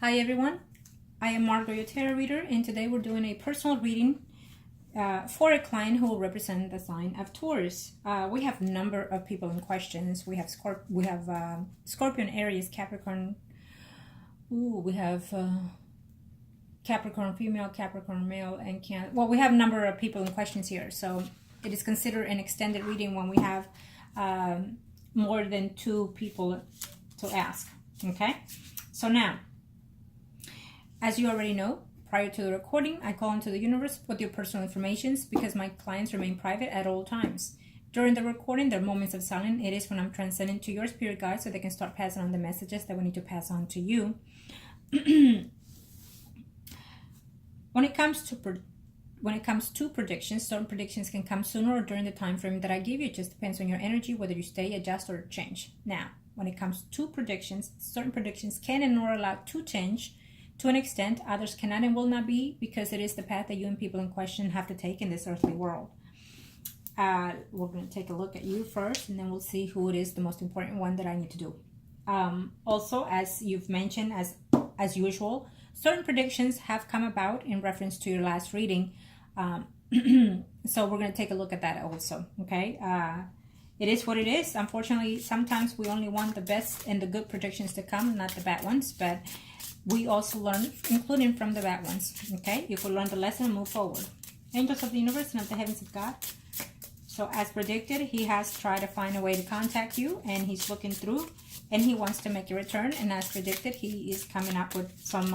Hi everyone, I am Margourtarotreader, and today we're doing a personal reading for a client who will represent the sign of Taurus. We have a number of people in questions. We have Scorpion, Aries, Capricorn. We have Capricorn female, Capricorn male, and we have a number of people in questions here. So it is considered an extended reading when we have more than 2 people to ask. Okay, so now, as you already know, prior to the recording, I call into the universe with your personal information because my clients remain private at all times. During the recording, there are moments of silence. It is when I'm transcending to your spirit guides so they can start passing on the messages that we need to pass on to you. When it comes to predictions, certain predictions can come sooner or during the time frame that I give you. It just depends on your energy, whether you stay, adjust, or change. Now, when it comes to predictions, certain predictions can and are allowed to change to an extent. Others cannot and will not be, because it is the path that you and people in question have to take in this earthly world. We're going to take a look at you first, and then we'll see who it is, the most important one that I need to do. Also, as you've mentioned, as usual, certain predictions have come about in reference to your last reading. So we're going to take a look at that also. Okay. It is what it is. Unfortunately, sometimes we only want the best and the good predictions to come, not the bad ones, but we also learn, including from the bad ones. Okay, if we learn the lesson and move forward. Angels of the universe and of the heavens of God. So as predicted, he has tried to find a way to contact you, and he's looking through, and he wants to make a return. And as predicted, he is coming up with some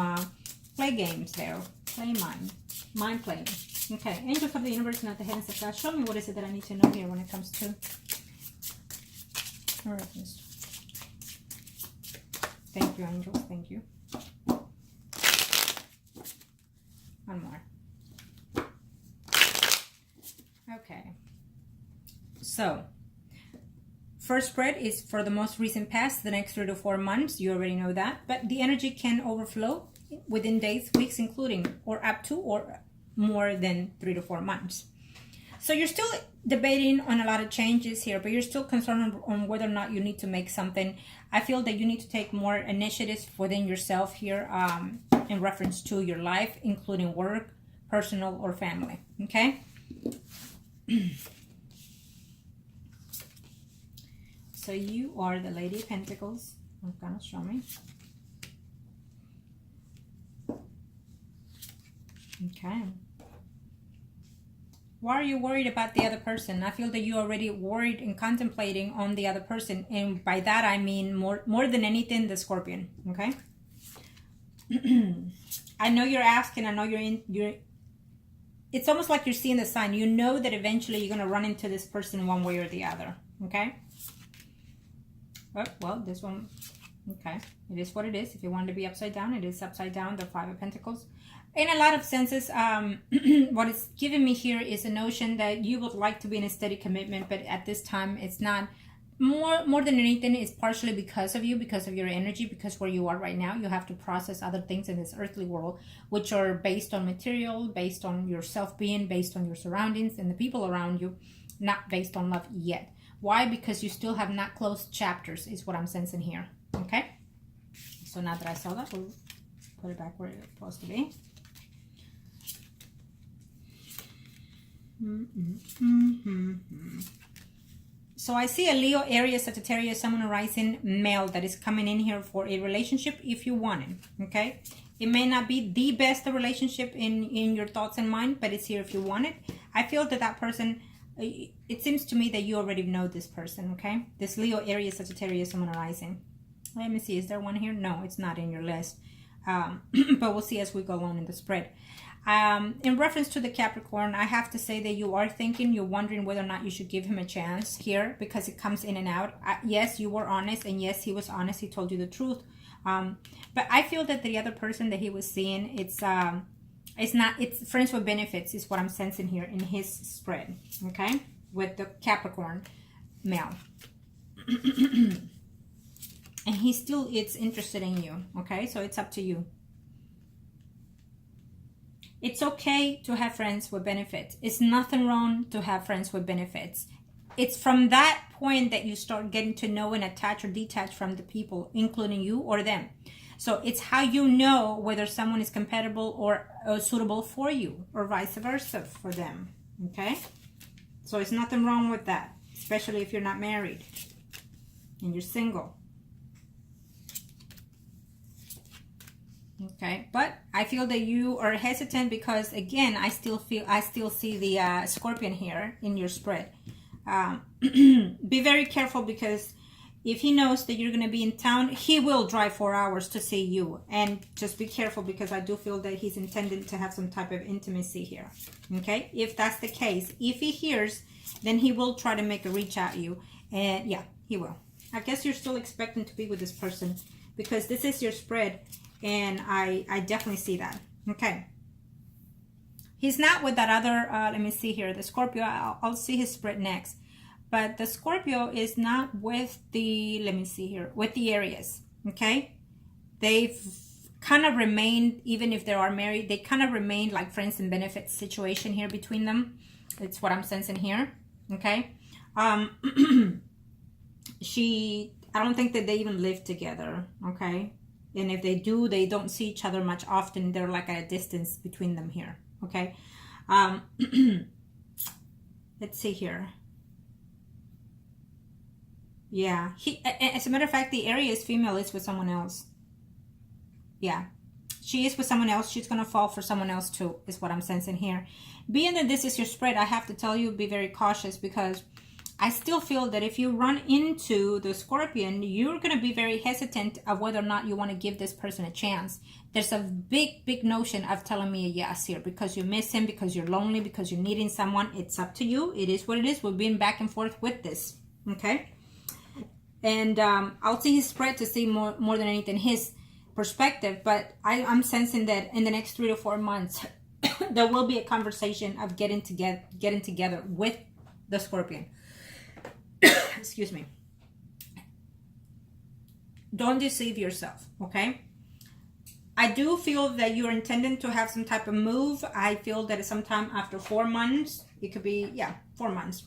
play games there. Play mind playing. Okay, angels of the universe and of the heavens of God. Show me what is it that I need to know here when it comes to reference. Thank you, angels. Thank you. One more. Okay. So, first spread is for the most recent past, the next 3 to 4 months. You already know that. But the energy can overflow within days, weeks, including, or up to, or more than 3 to 4 months. So you're still debating on a lot of changes here, but you're still concerned on whether or not you need to make something. I feel that you need to take more initiatives within yourself here in reference to your life, including work, personal, or family. Okay? So you are the Lady of Pentacles. I'm gonna show me. Okay. Why are you worried about the other person? I feel that you're already worried and contemplating on the other person. And by that, I mean more than anything, the Scorpion. Okay? I know you're asking. I know you're it's almost like you're seeing the sign. You know that eventually you're going to run into this person one way or the other. Okay? Oh, well, this one. Okay. It is what it is. If you want to be upside down, it is upside down. The 5 of Pentacles. In a lot of senses, what it's giving me here is a notion that you would like to be in a steady commitment, but at this time, it's not. More than anything, it's partially because of you, because of your energy, because where you are right now, you have to process other things in this earthly world, which are based on material, based on your self-being, based on your surroundings and the people around you, not based on love yet. Why? Because you still have not closed chapters, is what I'm sensing here. Okay? So now that I saw that, we'll put it back where it's supposed to be. So I see a Leo, Aries, Sagittarius, Sun, and Rising male that is coming in here for a relationship if you want it. Okay, it may not be the best relationship in your thoughts and mind, but it's here if you want it. I feel that person, it seems to me that you already know this person. Okay, this Leo, Aries, Sagittarius, Sun, and Rising. Let me see, is there one here? No, it's not in your list. But we'll see as we go along in the spread. In reference to the Capricorn, I have to say that you are thinking, you're wondering whether or not you should give him a chance here, because it comes in and out. Yes, you were honest, and yes, he was honest. He told you the truth. But I feel that the other person that he was seeing, it's friends with benefits is what I'm sensing here in his spread. Okay, with the Capricorn male. And he still is interested in you. Okay, so it's up to you. It's okay to have friends with benefits. It's nothing wrong to have friends with benefits. It's from that point that you start getting to know and attach or detach from the people, including you or them. So it's how you know whether someone is compatible or suitable for you, or vice versa for them. Okay? So there's nothing wrong with that, especially if you're not married and you're single. Okay, but I feel that you are hesitant because, again, I still see the Scorpion here in your spread. Be very careful, because if he knows that you're going to be in town, he will drive 4 hours to see you. And just be careful, because I do feel that he's intended to have some type of intimacy here. Okay, if that's the case, if he hears, then he will try to make a reach at you. And yeah, he will. I guess you're still expecting to be with this person, because this is your spread. And I definitely see that. Okay. He's not with that other, let me see here, the Scorpio. I'll see his spread next. But the Scorpio is not with the, let me see here, with the Aries. Okay. They've kind of remained, even if they are married, they kind of remained like friends and benefits situation here between them. It's what I'm sensing here. Okay. I don't think that they even live together. Okay. And if they do, they don't see each other much often. They're like at a distance between them here. Okay. Let's see here. Yeah. As a matter of fact, the Aries female is with someone else. Yeah. She is with someone else. She's going to fall for someone else too, is what I'm sensing here. Being that this is your spread, I have to tell you, be very cautious, because I still feel that if you run into the Scorpion, you're going to be very hesitant of whether or not you want to give this person a chance. There's a big notion of telling me a yes here, because you miss him, because you're lonely, because you're needing someone. It's up to you. It is what it is. We've been back and forth with this. Okay. And I'll see his spread to see more than anything his perspective. But I'm sensing that in the next 3 to 4 months, there will be a conversation of getting together with the Scorpion. Excuse me. Don't deceive yourself, okay? I do feel that you're intending to have some type of move. I feel that sometime after 4 months, it could be, 4 months.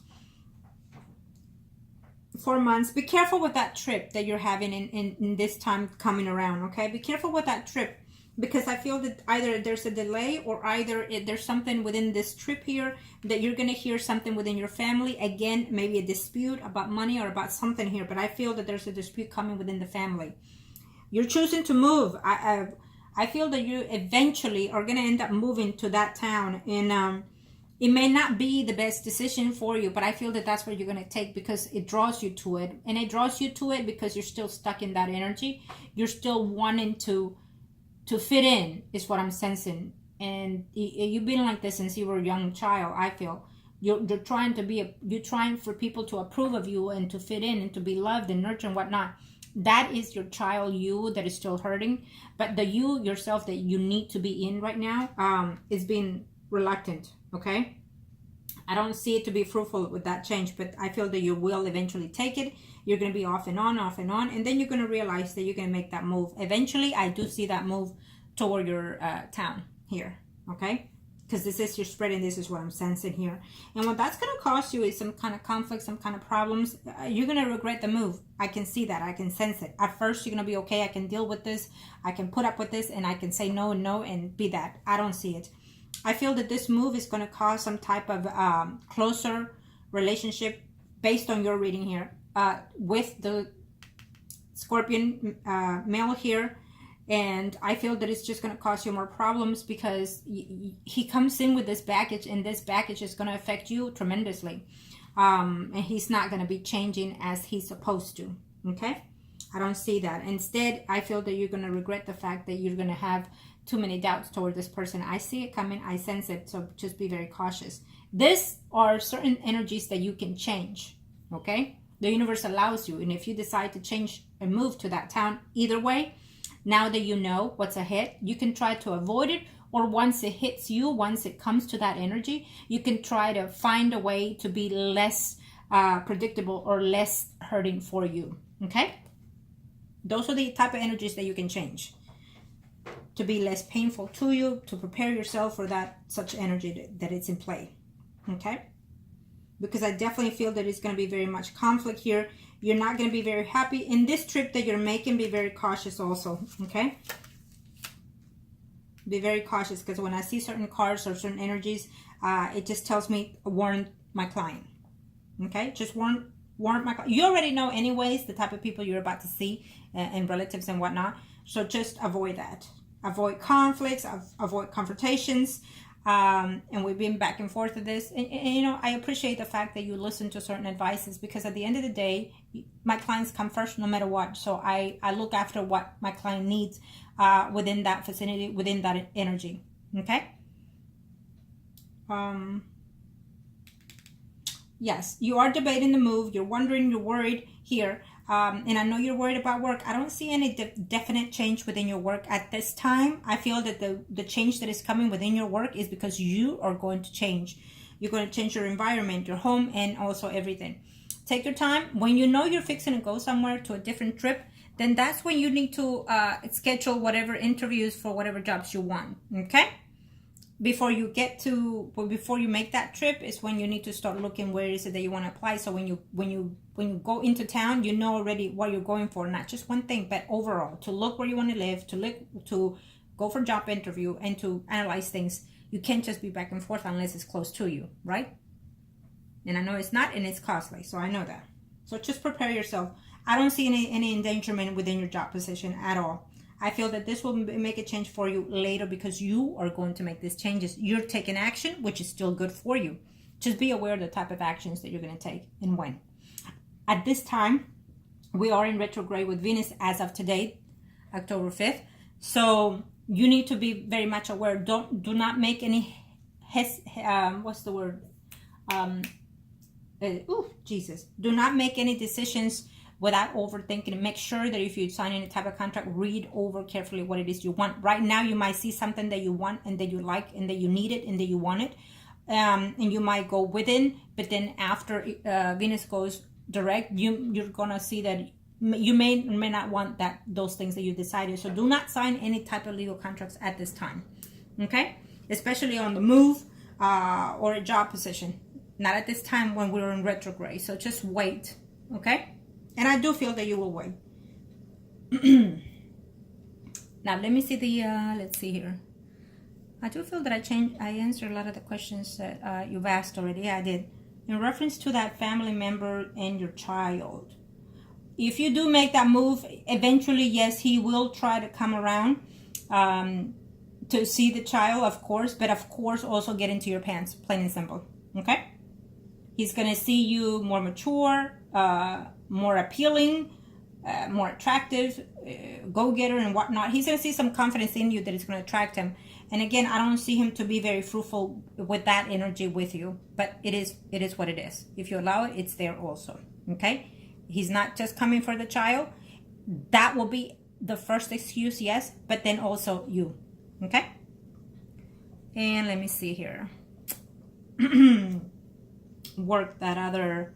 4 months. Be careful with that trip that you're having in this time coming around, okay? Be careful with that trip, because I feel that either there's a delay, or either there's something within this trip here that you're going to hear something within your family. Again, maybe a dispute about money or about something here, but I feel that there's a dispute coming within the family. You're choosing to move. I feel that you eventually are going to end up moving to that town, and it may not be the best decision for you, but I feel that that's what you're going to take, because it draws you to it. And it draws you to it because you're still stuck in that energy. You're still wanting to fit in, is what I'm sensing. And you've been like this since you were a young child. I feel you're trying for people to approve of you and to fit in and to be loved and nurtured and whatnot. That is your child you that is still hurting. But the you yourself that you need to be in right now is being reluctant. Okay, I don't see it to be fruitful with that change, but I feel that you will eventually take it. You're going to be off and on, and then you're going to realize that you're going to make that move. Eventually, I do see that move toward your town here, okay? Because this is your spread, and this is what I'm sensing here. And what that's going to cause you is some kind of conflict, some kind of problems. You're going to regret the move. I can see that. I can sense it. At first, you're going to be, okay, I can deal with this. I can put up with this, and I can say no, and be that. I don't see it. I feel that this move is going to cause some type of closer relationship based on your reading here with the Scorpion male here. And I feel that it's just going to cause you more problems, because he comes in with this baggage, and this baggage is going to affect you tremendously. And he's not going to be changing as he's supposed to. Okay? I don't see that. Instead, I feel that you're going to regret the fact that you're going to have too many doubts toward this person. I see it coming. I sense it. So just be very cautious. These are certain energies that you can change. Okay? The universe allows you. And if you decide to change and move to that town, either way, now that you know what's ahead, you can try to avoid it. Or once it hits you, once it comes to that energy, you can try to find a way to be less predictable or less hurting for you. Okay? Those are the type of energies that you can change to be less painful to you, to prepare yourself for that such energy that it's in play. Okay? because I definitely feel that it's going to be very much conflict here. You're not going to be very happy. In this trip that you're making, be very cautious also, okay? Be very cautious, because when I see certain cards or certain energies, it just tells me, warn my client, okay? Just warn my client. You already know anyways the type of people you're about to see and relatives and whatnot. So just avoid that. Avoid conflicts, avoid confrontations. And we've been back and forth with this. And, you know, I appreciate the fact that you listen to certain advices, because at the end of the day, my clients come first no matter what. So I look after what my client needs within that vicinity, within that energy. Okay? Yes, you are debating the move. You're wondering, you're worried here. And I know you're worried about work. I don't see any definite change within your work at this time. I feel that the change that is coming within your work is because you are going to change. You're going to change your environment, your home, and also everything. Take your time. When you know you're fixing to go somewhere to a different trip, then that's when you need to schedule whatever interviews for whatever jobs you want. Okay? Before you make that trip is when you need to start looking where is it that you want to apply. So when you go into town, you know already what you're going for, not just one thing, but overall, to look where you want to live, to go for job interview, and to analyze things. You can't just be back and forth unless it's close to you, right? And I know it's not, and it's costly, so I know that. So just prepare yourself. I don't see any endangerment within your job position at all. I feel that this will make a change for you later, because you are going to make these changes. You're taking action, which is still good for you. Just be aware of the type of actions that you're going to take and when. At this time, we are in retrograde with Venus as of today, October 5th. So you need to be very much aware. Do not make any do not make any decisions without overthinking. Make sure that if you sign any type of contract, read over carefully what it is you want. Right now, you might see something that you want and that you like and that you need it and that you want it. And you might go within, but then after Venus goes direct, you're going to see that you may or may not want those things that you decided. So do not sign any type of legal contracts at this time. Okay? Especially on the move or a job position. Not at this time when we're in retrograde. So just wait. Okay? And I do feel that you will win. Now, let me see let's see here. I do feel that I answered a lot of the questions that you've asked already. I did. In reference to that family member and your child. If you do make that move, eventually, yes, he will try to come around to see the child, of course. But, of course, also get into your pants, plain and simple. Okay? He's going to see you more mature, more appealing, more attractive, go-getter and whatnot. He's going to see some confidence in you that is going to attract him. And again, I don't see him to be very fruitful with that energy with you. But it is what it is. If you allow it, it's there also. Okay? He's not just coming for the child. That will be the first excuse, yes. But then also you. Okay? And let me see here. Work that other...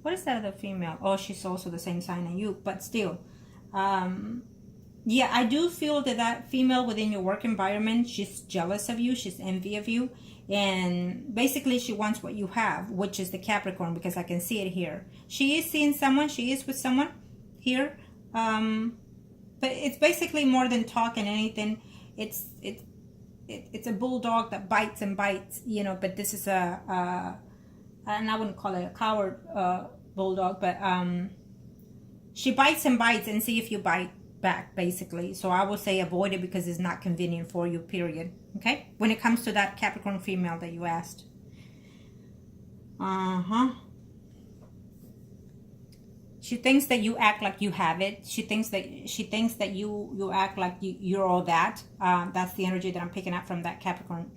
What is that other female? Oh, she's also the same sign as you, but still. Yeah, I do feel that female within your work environment, she's jealous of you, she's envy of you, and basically she wants what you have, which is the Capricorn, because I can see it here. She is seeing someone, she is with someone here, but it's basically more than talk and anything. It's a bulldog that bites and bites, you know, but this is and I wouldn't call it a coward bulldog, but she bites and bites and see if you bite back, basically. So I will say avoid it because it's not convenient for you, period. Okay? When it comes to that Capricorn female that you asked. She thinks that you act like you have it. She thinks that you act like you're all that. That's the energy that I'm picking up from that Capricorn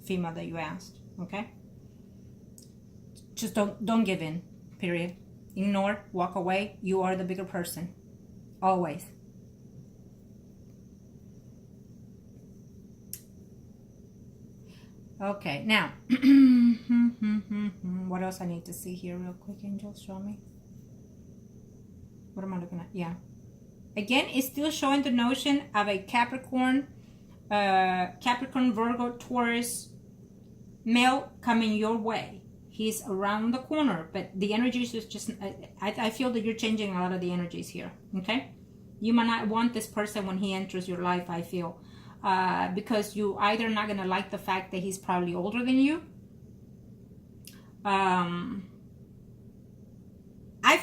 female that you asked. Okay? Just don't give in, period. Ignore, walk away. You are the bigger person. Always. Okay, now, what else I need to see here real quick, angels? Show me. What am I looking at? Yeah. Again, it's still showing the notion of a Capricorn, Virgo, Taurus male coming your way. He's around the corner, but the energies is just, I feel that you're changing a lot of the energies here, okay? You might not want this person when he enters your life, I feel, because you either not going to like the fact that he's probably older than you. I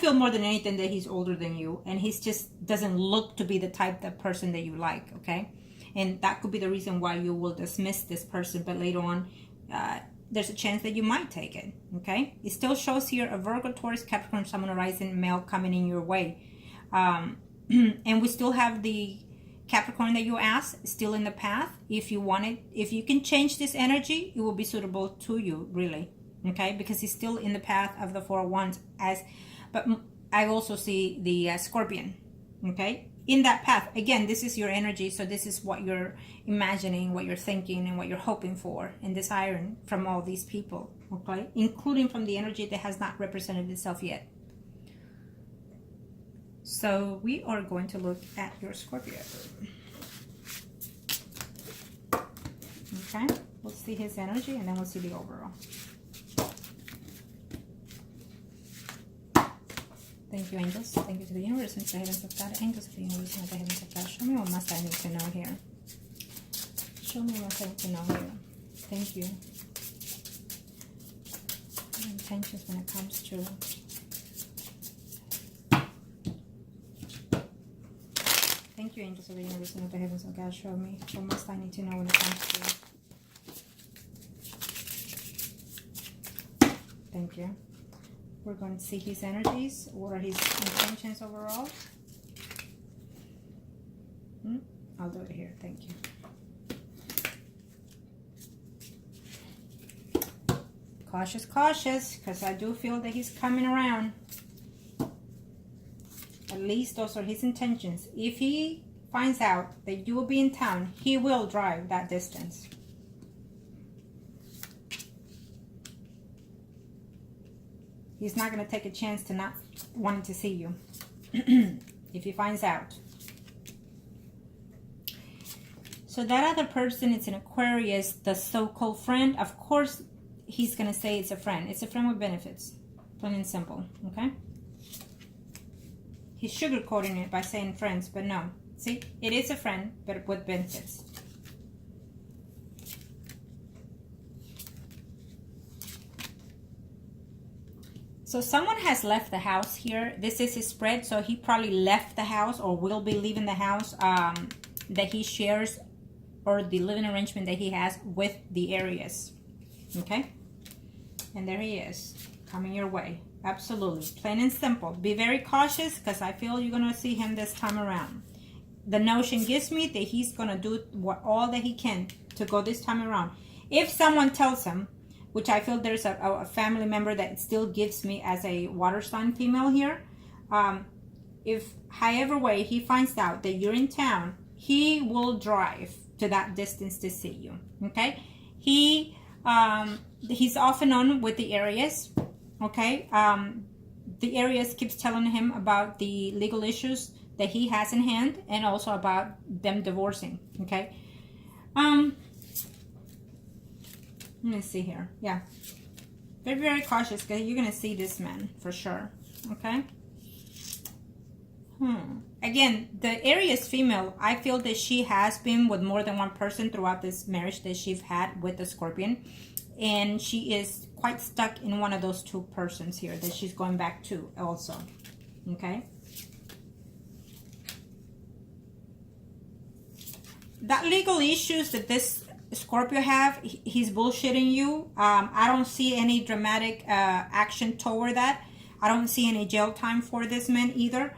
feel more than anything that he's older than you, and he's just doesn't look to be the type of person that you like, okay? And that could be the reason why you will dismiss this person, but later on, there's a chance that you might take it, okay? It still shows here a Virgo, Taurus, Capricorn, Sun, Moon, Rising, male coming in your way. And we still have the Capricorn that you asked still in the path. If you want it, if you can change this energy, it will be suitable to you, really, okay? Because he's still in the path of the Four of Wands. But I also see the Scorpion, okay? In that path, again, this is your energy, so this is what you're imagining, what you're thinking, and what you're hoping for and desiring from all these people, okay? Including from the energy that has not represented itself yet. So we are going to look at your Scorpio. Okay, we'll see his energy and then we'll see the overall. Thank you, angels. Thank you to the universe and to the heavens of God. Angels of the universe and the heavens of God. Show me what must I need to know here. Show me what I need to know here. Thank you. Intentions when it comes to thank you, angels of the universe and of the heavens of God. Show me what must I need to know when it comes to. Thank you. We're going to see his energies. What are his intentions overall? I'll do it here. Thank you. Cautious, cautious, because I do feel that he's coming around. At least those are his intentions. If he finds out that you will be in town, he will drive that distance. He's not going to take a chance to not wanting to see you if he finds out. So that other person, it's an Aquarius, the so-called friend. Of course, he's going to say it's a friend. It's a friend with benefits. Plain and simple, okay? He's sugarcoating it by saying friends, but no. See, it is a friend, but with benefits. So someone has left the house here. This is his spread, so he probably left the house or will be leaving the house that he shares, or the living arrangement that he has with the Aries. Okay? And there he is, coming your way. Absolutely. Plain and simple. Be very cautious, because I feel you're going to see him this time around. The notion gives me that he's going to do all that he can to go this time around. If someone tells him, which I feel there's a family member that still gives me as a water sign female here. If, however way, he finds out that you're in town, he will drive to that distance to see you, okay? He's off and on with the Aries, okay? The Aries keeps telling him about the legal issues that he has in hand, and also about them divorcing, okay? Let me see here. Yeah. Very, very cautious, because you're going to see this man for sure. Okay? Again, the Aries female, I feel that she has been with more than one person throughout this marriage that she's had with the Scorpion. And she is quite stuck in one of those two persons here that she's going back to also. Okay? That legal issues that this Scorpio have, he's bullshitting you. I don't see any dramatic action toward that. I don't see any jail time for this man either.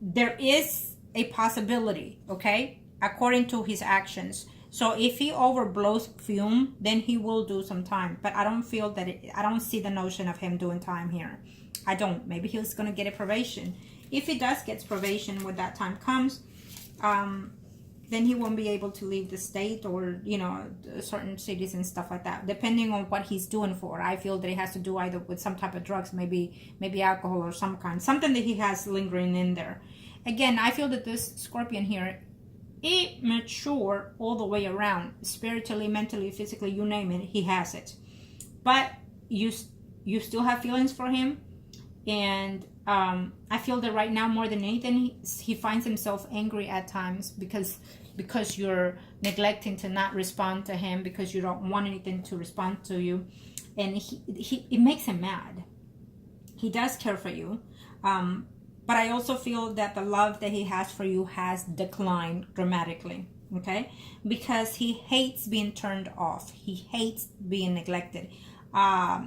There is a possibility, okay, according to his actions. So if he overblows fume, then he will do some time. But I don't feel that I don't see the notion of him doing time here. I don't. Maybe he's going to get a probation. If he does get probation when that time comes, then he won't be able to leave the state, or, you know, certain cities and stuff like that, depending on what he's doing for. I feel that it has to do either with some type of drugs, maybe alcohol or some kind, something that he has lingering in there. Again, I feel that this Scorpion here, immature all the way around, spiritually, mentally, physically, you name it, he has it. But you you still have feelings for him. And I feel that right now, more than anything, he finds himself angry at times because you're neglecting to not respond to him, because you don't want anything to respond to you. And it makes him mad. He does care for you. But I also feel that the love that he has for you has declined dramatically. Okay? Because he hates being turned off. He hates being neglected.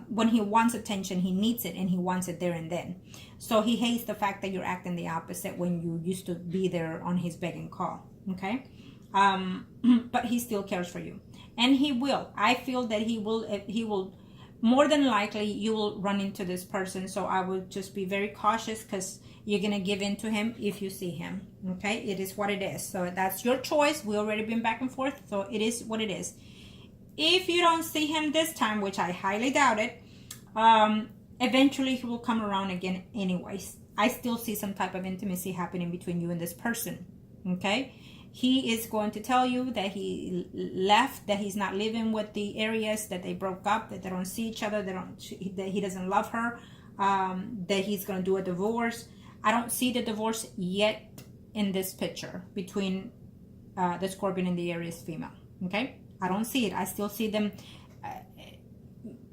When he wants attention, he needs it, and he wants it there and then. So he hates the fact that you're acting the opposite when you used to be there on his beck and call. Okay? But he still cares for you. And he will. I feel that he will, more than likely, you will run into this person. So I would just be very cautious, because you're going to give in to him if you see him. Okay? It is what it is. So that's your choice. We already been back and forth. So it is what it is. If you don't see him this time, which I highly doubt it, eventually he will come around again anyways. I still see some type of intimacy happening between you and this person. Okay? He is going to tell you that he left, that he's not living with the areas, that they broke up, that they don't see each other, that he doesn't love her, that he's going to do a divorce. I don't see the divorce yet in this picture between the Scorpion and the Aries female. Okay? I don't see it. I still see them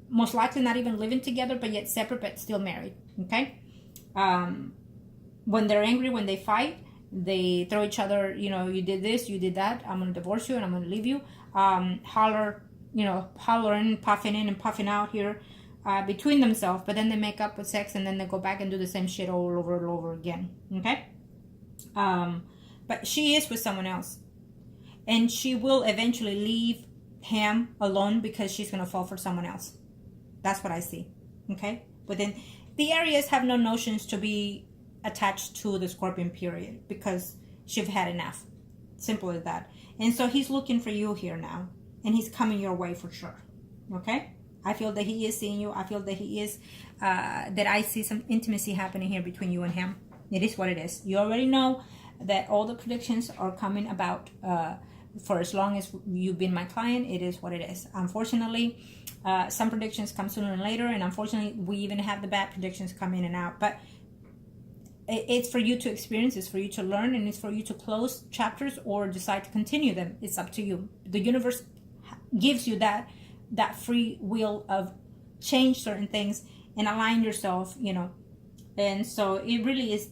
most likely not even living together, but yet separate, but still married. Okay? When they're angry, when they fight, they throw each other, you did this, you did that, I'm going to divorce you and I'm going to leave you. Hollering, puffing in and puffing out here between themselves, but then they make up with sex, and then they go back and do the same shit all over and over again. Okay? But she is with someone else. And she will eventually leave him alone because she's going to fall for someone else. That's what I see. Okay? But then the Aries have no notions to be attached to the Scorpion, period, because she've had enough. Simple as that. And so he's looking for you here now. And he's coming your way for sure. Okay? I feel that he is seeing you. I feel that he is, that I see some intimacy happening here between you and him. It is what it is. You already know that all the predictions are coming about for as long as you've been my client. It is what it is. Unfortunately, some predictions come sooner than later, and unfortunately, we even have the bad predictions come in and out. But it's for you to experience, it's for you to learn, and it's for you to close chapters or decide to continue them. It's up to you. The universe gives you that free will of change certain things and align yourself, And so it really is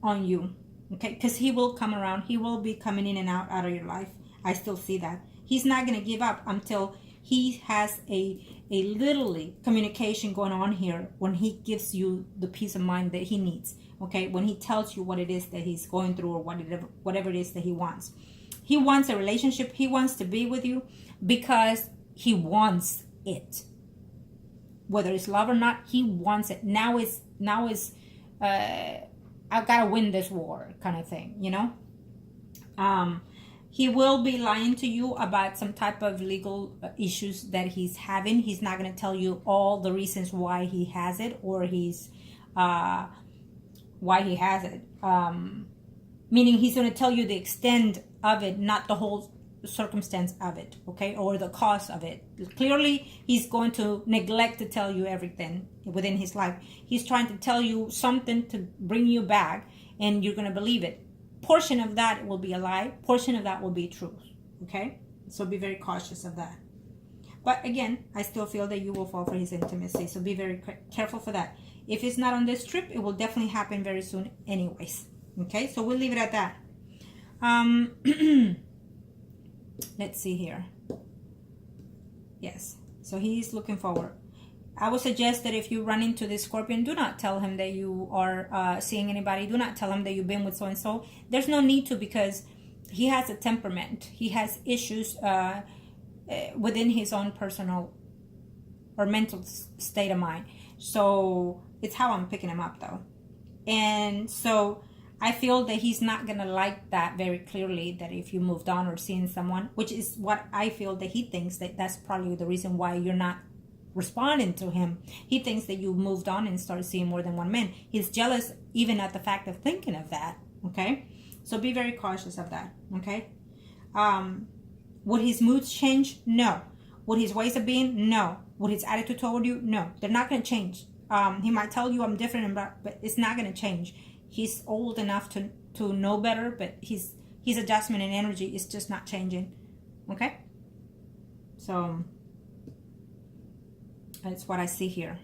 on you, okay? Because he will come around. He will be coming in and out of your life. I still see that. He's not going to give up until he has a literally communication going on here, when he gives you the peace of mind that he needs, okay? When he tells you what it is that he's going through, or whatever it is that he wants. He wants a relationship. He wants to be with you because he wants it. Whether it's love or not, he wants it. Now is I've got to win this war kind of thing, He will be lying to you about some type of legal issues that he's having. He's not going to tell you all the reasons why he has it, or why he has it. Meaning he's going to tell you the extent of it, not the whole circumstance of it, okay, or the cause of it. Clearly, he's going to neglect to tell you everything within his life. He's trying to tell you something to bring you back, and you're going to believe it. Portion of that will be a lie. Portion of that will be truth. Okay? So be very cautious of that. But again, I still feel that you will fall for his intimacy. So be very careful for that. If it's not on this trip, it will definitely happen very soon anyways. Okay? So we'll leave it at that. Let's see here. Yes. So he's looking forward. I would suggest that if you run into this Scorpion, do not tell him that you are seeing anybody. Do not tell him that you've been with so-and-so. There's no need to, because he has a temperament. He has issues within his own personal or mental state of mind. So it's how I'm picking him up, though. And so I feel that he's not going to like that very clearly, that if you moved on or seeing someone, which is what I feel that he thinks, that that's probably the reason why you're not responding to him. He thinks that you moved on and started seeing more than one man. He's jealous even at the fact of thinking of that, okay? So be very cautious of that, okay? Would his moods change? No. Would his ways of being? No. Would his attitude toward you? No. They're not going to change. He might tell you I'm different, but it's not going to change. He's old enough to know better, but his adjustment and energy is just not changing. Okay? So that's what I see here.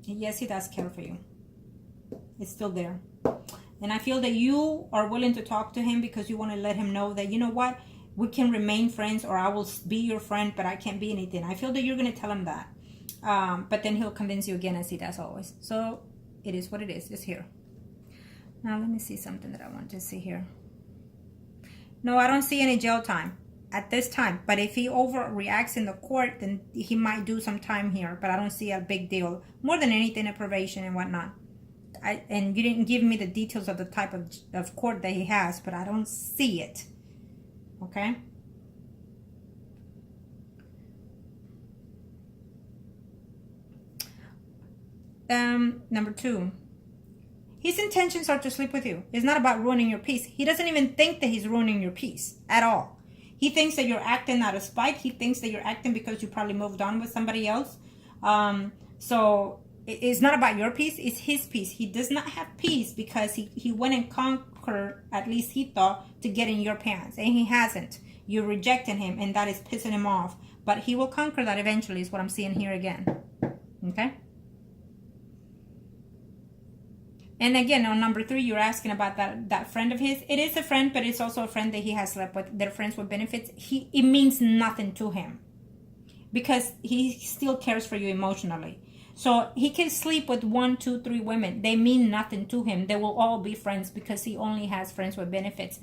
Yes, he does care for you. It's still there. And I feel that you are willing to talk to him because you want to let him know that, you know what, we can remain friends, or I will be your friend, but I can't be anything. I feel that you're going to tell him that. But then he'll convince you again, as he does always. So it is what it is. It's here. Now let me see something that I want to see here. No, I don't see any jail time at this time. But if he overreacts in the court, then he might do some time here. But I don't see a big deal. More than anything, a probation and whatnot. And you didn't give me the details of the type of court that he has, but I don't see it. Okay? Number 2. His intentions are to sleep with you. It's not about ruining your peace. He doesn't even think that he's ruining your peace at all. He thinks that you're acting out of spite. He thinks that you're acting because you probably moved on with somebody else. So it's not about your peace. It's his peace. He does not have peace because he went and conquered, at least he thought, to get in your pants. And he hasn't. You're rejecting him, and that is pissing him off. But he will conquer that eventually, is what I'm seeing here again. Okay? And again, on number 3, you're asking about that friend of his. It is a friend, but it's also a friend that he has slept with. They're friends with benefits. It means nothing to him because he still cares for you emotionally. So he can sleep with 1, 2, 3 women. They mean nothing to him. They will all be friends because he only has friends with benefits.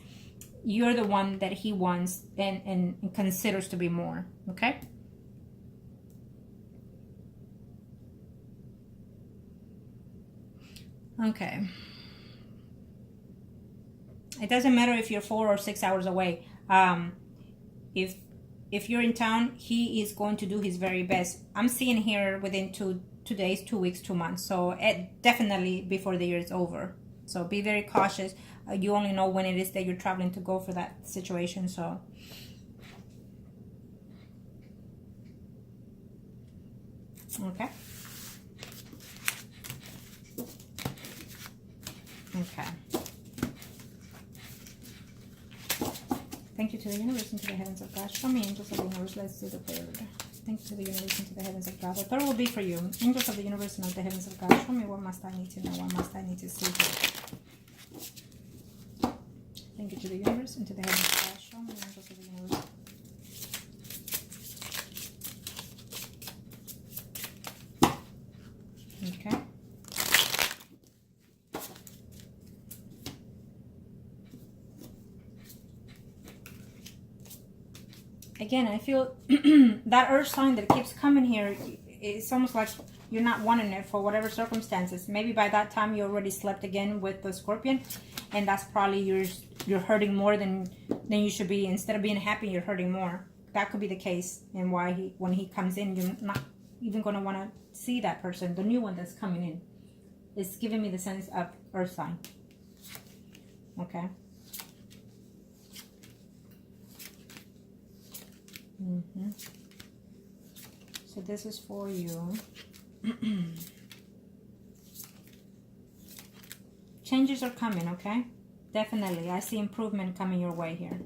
You're the one that he wants and considers to be more. Okay? Okay. It doesn't matter if you're 4 or 6 hours away. If you're in town, he is going to do his very best. I'm seeing here within 2 days, 2 weeks, 2 months. So definitely before the year is over. So be very cautious. You only know when it is that you're traveling to go for that situation. So okay. Okay. Thank you to the universe and to the heavens of God. Show me, angels of the universe. Let's do the third. Thank you to the universe and to the heavens of God. The third will be for you. Angels of the universe and of the heavens of God. Show me, what must I need to know? What must I need to see here? Thank you to the universe and to the heavens of God. Show me, angels of the universe. Okay. Again, I feel that earth sign that keeps coming here, it's almost like you're not wanting it for whatever circumstances. Maybe by that time you already slept again with the Scorpion, and that's probably you're hurting more than you should be. Instead of being happy, you're hurting more. That could be the case, and why when he comes in, you're not even going to want to see that person, the new one that's coming in. It's giving me the sense of earth sign. Okay. So this is for you. Changes are coming, okay? Definitely. I see improvement coming your way here.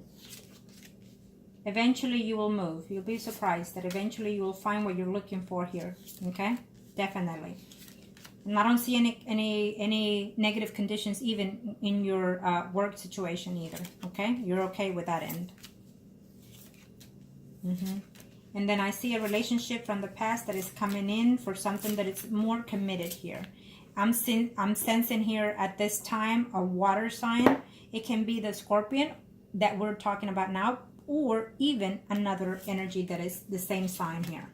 Eventually you will move. You'll be surprised that eventually you will find what you're looking for here. Okay? Definitely. And I don't see any negative conditions even in your work situation either. Okay? You're okay with that end. And then I see a relationship from the past that is coming in for something that is more committed here. I'm sensing here at this time a water sign. It can be the Scorpion that we're talking about now, or even another energy that is the same sign here.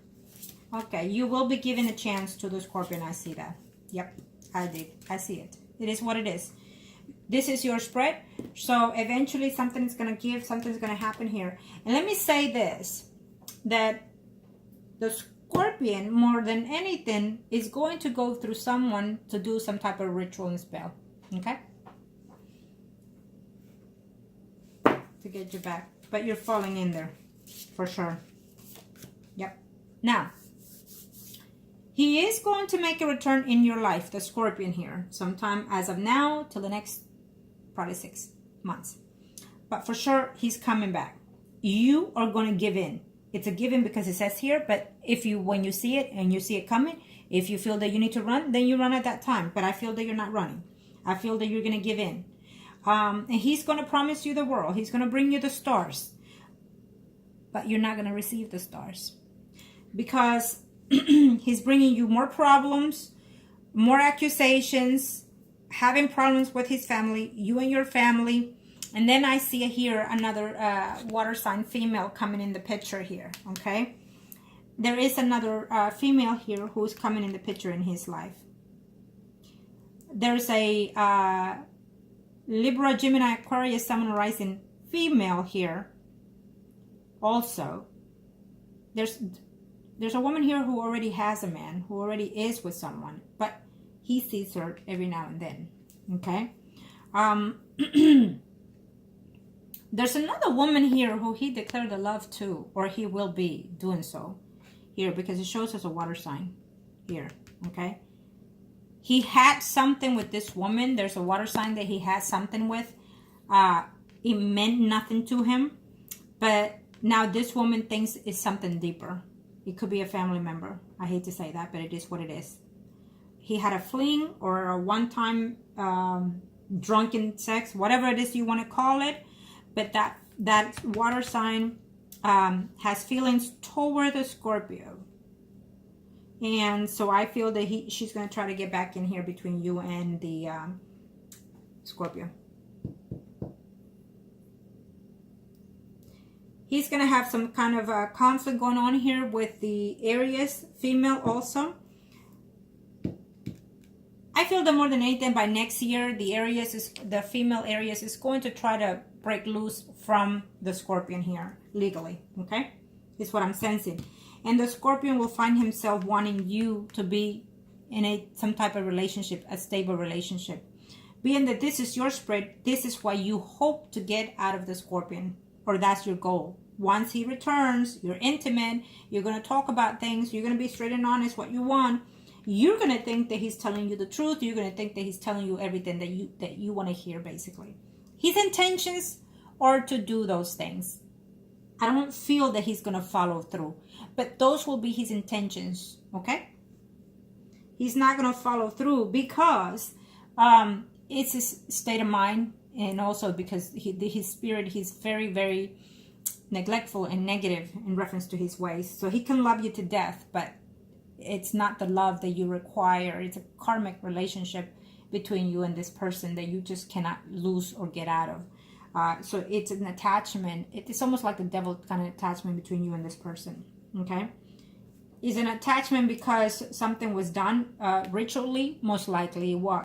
Okay, you will be given a chance to the Scorpion. I see that. Yep, I did. I see it. It is what it is. This is your spread. So eventually something's going to give, something's going to happen here. And let me say this, that the Scorpion, more than anything, is going to go through someone to do some type of ritual and spell. Okay? To get you back. But you're falling in there. For sure. Yep. Now, he is going to make a return in your life, the Scorpion here, sometime as of now till the next probably 6 months. But for sure, he's coming back. You are going to give in. It's a give in because it says here, but when you see it and you see it coming, if you feel that you need to run, then you run at that time. But I feel that you're not running. I feel that you're going to give in. And he's going to promise you the world. He's going to bring you the stars. But you're not going to receive the stars. Because he's bringing you more problems, more accusations, having problems with his family, you and your family. And then I see here another water sign female coming in the picture here, okay? There is another female here who's coming in the picture in his life. There's a Libra, Gemini, Aquarius, Sun, and Rising female here also. There's a woman here who already has a man, who already is with someone, but he sees her every now and then, okay? There's another woman here who he declared a love to, or he will be doing so here, because it shows us a water sign here, okay? He had something with this woman. There's a water sign that he had something with. It meant nothing to him, but now this woman thinks it's something deeper. It could be a family member. I hate to say that, but it is what it is. He had a fling or a one-time drunken sex, whatever it is you want to call it. But that water sign has feelings toward the Scorpio. And so I feel that she's going to try to get back in here between you and the Scorpio. He's going to have some kind of a conflict going on here with the Aries female also. I feel that more than anything by next year, the female Aries is going to try to break loose from the Scorpion here legally, okay? Is what I'm sensing. And the Scorpion will find himself wanting you to be in some type of relationship, a stable relationship. Being that this is your spread, this is what you hope to get out of the Scorpion, or that's your goal. Once he returns, you're intimate, you're going to talk about things, you're going to be straight and honest what you want. You're going to think that he's telling you the truth. You're going to think that he's telling you everything that you want to hear, basically. His intentions are to do those things. I don't feel that he's going to follow through, but those will be his intentions, okay? He's not going to follow through because it's his state of mind, and also because his spirit, he's very, very neglectful and negative in reference to his ways. So he can love you to death, but it's not the love that you require. It's a karmic relationship between you and this person that you just cannot lose or get out of. So it's an attachment. It's almost like the devil kind of attachment between you and this person, okay? It's an attachment because something was done ritually, most likely it was.